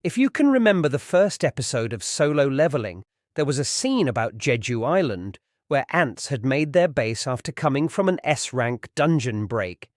If you can remember the first episode of Solo Leveling, there was a scene about Jeju Island where ants had made their base after coming from an S-rank dungeon break.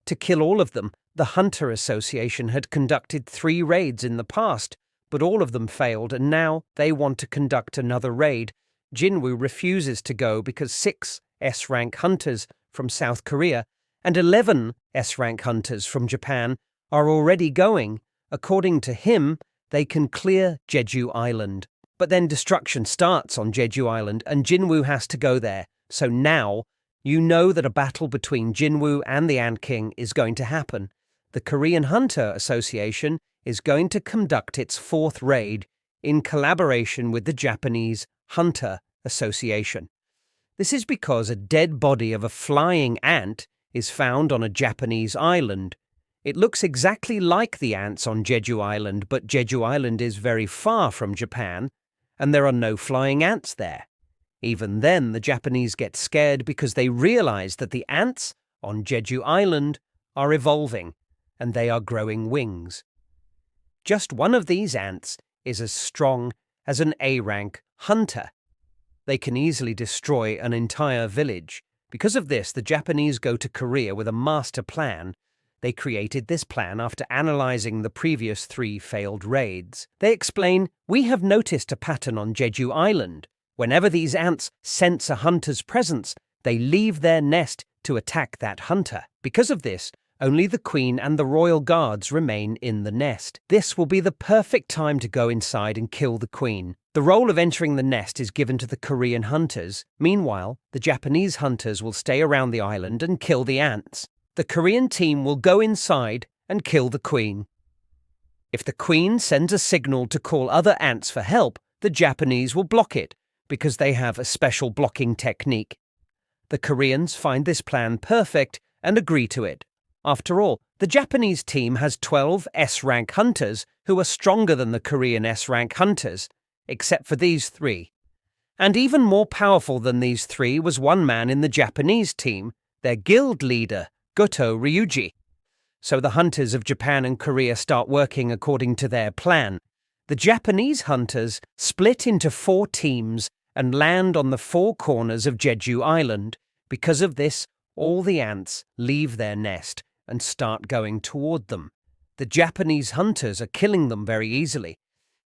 To kill all of them, the Hunter Association had conducted 3 raids in the past, but all of them failed, and now they want to conduct another raid. Jinwoo refuses to go because 6 S-rank hunters from South Korea and 11 S-rank hunters from Japan are already going. According to him, they can clear Jeju Island. But then destruction starts on Jeju Island and Jinwoo has to go there. So now, you know that a battle between Jinwoo and the Ant King is going to happen. The Korean Hunter Association is going to conduct its 4th raid in collaboration with the Japanese Hunter Association. This is because a dead body of a flying ant is found on a Japanese island. It looks exactly like the ants on Jeju Island, but Jeju Island is very far from Japan, and there are no flying ants there. Even then, the Japanese get scared because they realize that the ants on Jeju Island are evolving, and they are growing wings. Just one of these ants is as strong as an A-rank hunter. They can easily destroy an entire village. Because of this, the Japanese go to Korea with a master plan. They created this plan after analyzing the previous 3 failed raids. They explain, "We have noticed a pattern on Jeju Island. Whenever these ants sense a hunter's presence, they leave their nest to attack that hunter. Because of this, only the queen and the royal guards remain in the nest. This will be the perfect time to go inside and kill the queen. The role of entering the nest is given to the Korean hunters. Meanwhile, the Japanese hunters will stay around the island and kill the ants. The Korean team will go inside and kill the queen. If the queen sends a signal to call other ants for help, the Japanese will block it because they have a special blocking technique. The Koreans find this plan perfect and agree to it. After all, the Japanese team has 12 S-rank hunters who are stronger than the Korean S-rank hunters, except for these 3. And even more powerful than these 3 was one man in the Japanese team, their guild leader, Beru Jeju. So the hunters of Japan and Korea start working according to their plan. The Japanese hunters split into 4 teams and land on the 4 corners of Jeju Island. Because of this, all the ants leave their nest and start going toward them. The Japanese hunters are killing them very easily.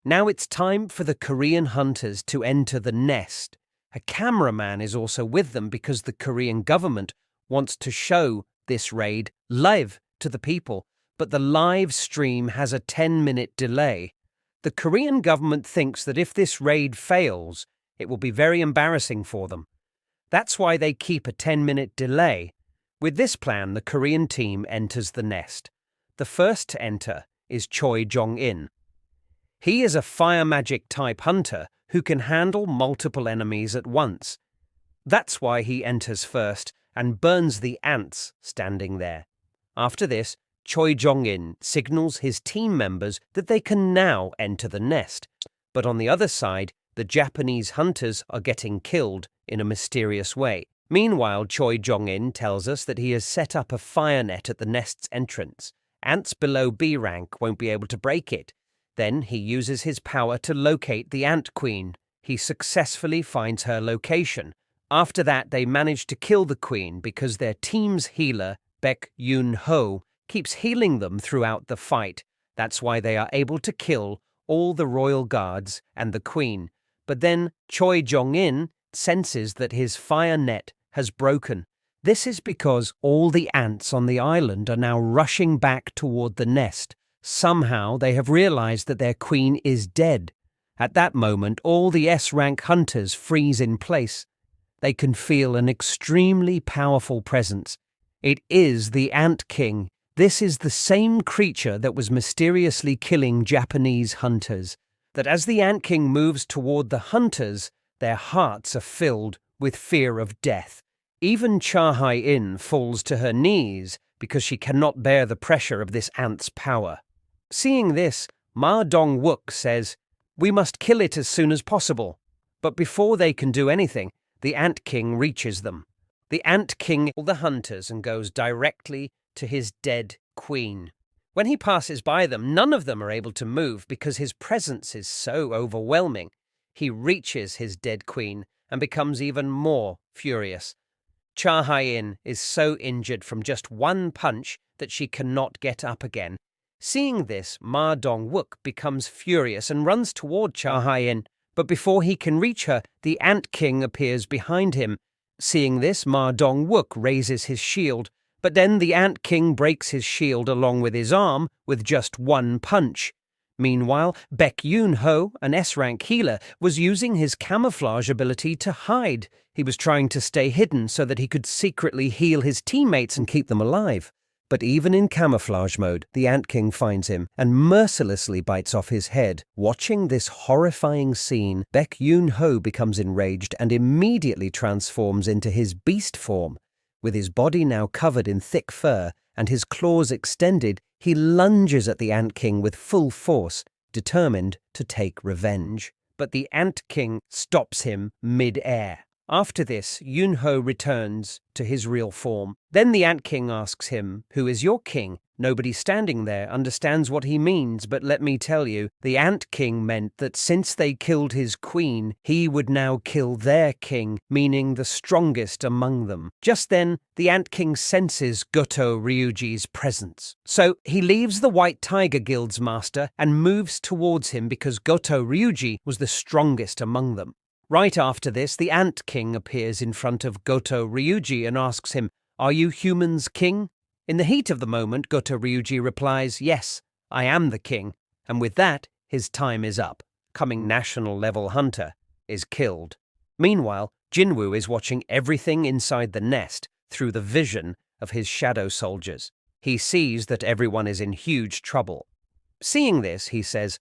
Now it's time for the Korean hunters to enter the nest. A cameraman is also with them because the Korean government wants to show this raid live to the people, but the live stream has a 10-minute delay. The Korean government thinks that if this raid fails, it will be very embarrassing for them. That's why they keep a 10-minute delay. With this plan, the Korean team enters the nest. The first to enter is Choi Jong-in. He is a fire magic type hunter who can handle multiple enemies at once. That's why he enters first and burns the ants standing there. After this, Choi Jong-in signals his team members that they can now enter the nest. But on the other side, the Japanese hunters are getting killed in a mysterious way. Meanwhile, Choi Jong-in tells us that he has set up a fire net at the nest's entrance. Ants below B rank won't be able to break it. Then he uses his power to locate the ant queen. He successfully finds her location. After that, they manage to kill the queen because their team's healer, Baek Yoon-ho, keeps healing them throughout the fight. That's why they are able to kill all the royal guards and the queen. But then Choi Jong-in senses that his fire net has broken. This is because all the ants on the island are now rushing back toward the nest. Somehow they have realized that their queen is dead. At that moment, all the S-rank hunters freeze in place. They can feel an extremely powerful presence. It is the Ant King. This is the same creature that was mysteriously killing Japanese hunters. That as the Ant King moves toward the hunters, their hearts are filled with fear of death. Even Cha Hae-in falls to her knees because she cannot bear the pressure of this ant's power. Seeing this, Ma Dong-wook says, "We must kill it as soon as possible." But before they can do anything, the Ant King reaches them. The Ant King kills the hunters and goes directly to his dead queen. When he passes by them, none of them are able to move because his presence is so overwhelming. He reaches his dead queen and becomes even more furious. Cha Hae-in is so injured from just one punch that she cannot get up again. Seeing this, Ma Dong-wook becomes furious and runs toward Cha Hae-in, but before he can reach her, the Ant King appears behind him. Seeing this, Ma Dong-wook raises his shield, but then the Ant King breaks his shield along with his arm with just one punch. Meanwhile, Baek Yoon-ho, an S-rank healer, was using his camouflage ability to hide. He was trying to stay hidden so that he could secretly heal his teammates and keep them alive. But even in camouflage mode, the Ant King finds him and mercilessly bites off his head. Watching this horrifying scene, Baek Yoon-ho becomes enraged and immediately transforms into his beast form. With his body now covered in thick fur and his claws extended, he lunges at the Ant King with full force, determined to take revenge. But the Ant King stops him mid-air. After this, Yoon-ho returns to his real form. Then the Ant King asks him, "Who is your king?" Nobody standing there understands what he means, but let me tell you, the Ant King meant that since they killed his queen, he would now kill their king, meaning the strongest among them. Just then, the Ant King senses Goto Ryuji's presence. So he leaves the White Tiger Guild's master and moves towards him because Goto Ryuji was the strongest among them. Right after this, the Ant King appears in front of Goto Ryuji and asks him, "Are you humans' king?" In the heat of the moment, Goto Ryuji replies, "Yes, I am the king." And with that, his time is up. Coming national-level hunter is killed. Meanwhile, Jinwoo is watching everything inside the nest through the vision of his shadow soldiers. He sees that everyone is in huge trouble. Seeing this, he says,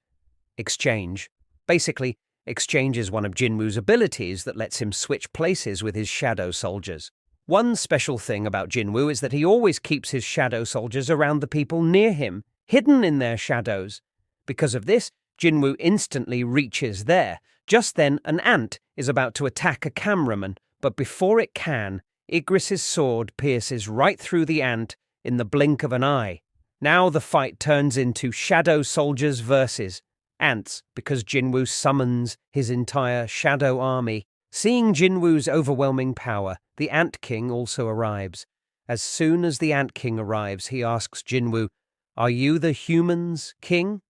"Exchange." Basically, Exchange is one of Jinwoo's abilities that lets him switch places with his shadow soldiers. One special thing about Jinwoo is that he always keeps his shadow soldiers around the people near him, hidden in their shadows. Because of this, Jinwoo instantly reaches there. Just then, an ant is about to attack a cameraman, but before it can, Igris's sword pierces right through the ant in the blink of an eye. Now the fight turns into shadow soldiers versus ants because Jinwoo summons his entire shadow army. Seeing Jinwoo's overwhelming power, the Ant King also arrives. As soon as the Ant King arrives, he asks Jinwoo, "Are you the humans' king?"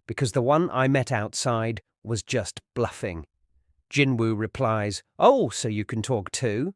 Because the one I met outside was just bluffing. Jinwoo replies, "Oh, so you can talk too?"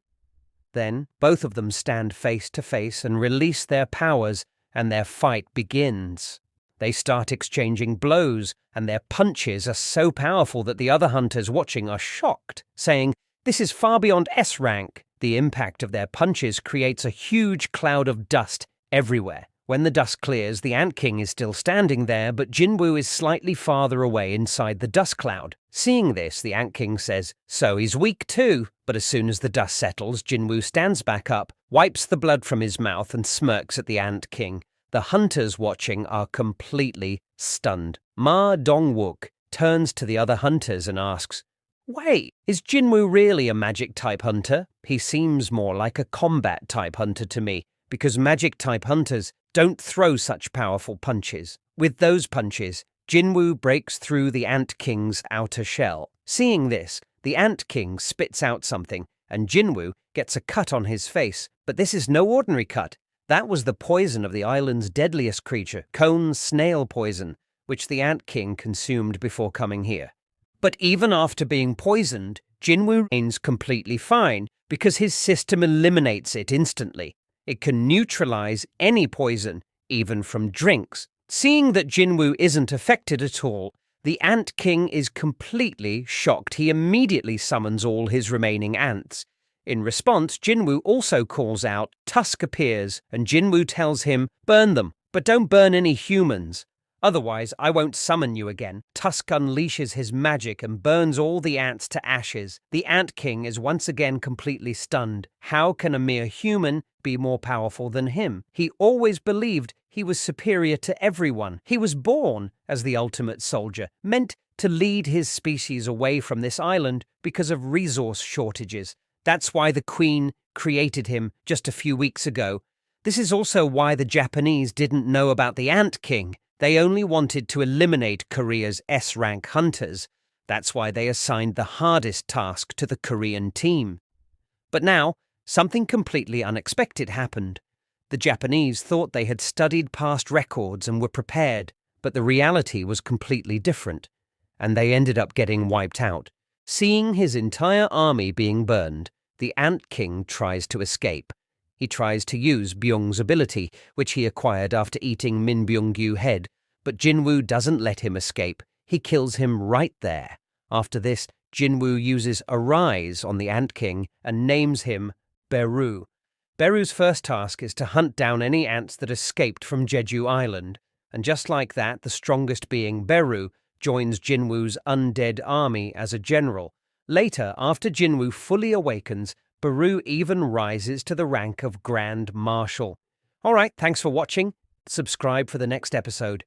Then both of them stand face to face and release their powers, and their fight begins. They start exchanging blows, and their punches are so powerful that the other hunters watching are shocked, saying, "This is far beyond S rank." The impact of their punches creates a huge cloud of dust everywhere. When the dust clears, the Ant King is still standing there, but Jinwoo is slightly farther away inside the dust cloud. Seeing this, the Ant King says, "So he's weak too." But as soon as the dust settles, Jinwoo stands back up, wipes the blood from his mouth, and smirks at the Ant King. The hunters watching are completely stunned. Ma Dong-wook turns to the other hunters and asks, "Wait, is Jinwoo really a magic-type hunter? He seems more like a combat-type hunter to me, because magic-type hunters don't throw such powerful punches." With those punches, Jinwoo breaks through the Ant King's outer shell. Seeing this, the Ant King spits out something, and Jinwoo gets a cut on his face. But this is no ordinary cut. That was the poison of the island's deadliest creature, cone snail poison, which the Ant King consumed before coming here. But even after being poisoned, Jinwoo remains completely fine because his system eliminates it instantly. It can neutralize any poison, even from drinks. Seeing that Jinwoo isn't affected at all, the Ant King is completely shocked. He immediately summons all his remaining ants. In response, Jinwoo also calls out, Tusk appears, and Jinwoo tells him, "Burn them, but don't burn any humans. Otherwise, I won't summon you again." Tusk unleashes his magic and burns all the ants to ashes. The Ant King is once again completely stunned. How can a mere human be more powerful than him? He always believed he was superior to everyone. He was born as the ultimate soldier, meant to lead his species away from this island because of resource shortages. That's why the Queen created him just a few weeks ago. This is also why the Japanese didn't know about the Ant King. They only wanted to eliminate Korea's S-rank hunters. That's why they assigned the hardest task to the Korean team. But now, something completely unexpected happened. The Japanese thought they had studied past records and were prepared, but the reality was completely different, and they ended up getting wiped out. Seeing his entire army being burned, the Ant King tries to escape. He tries to use Byung's ability, which he acquired after eating Min Byung-gyu head, but Jinwoo doesn't let him escape. He kills him right there. After this, Jinwoo uses Arise on the Ant King and names him Beru. Beru's first task is to hunt down any ants that escaped from Jeju Island, and just like that, the strongest being, Beru, joins Jinwoo's undead army as a general. Later, after Jinwoo fully awakens, Beru even rises to the rank of Grand Marshal. Alright, thanks for watching. Subscribe for the next episode.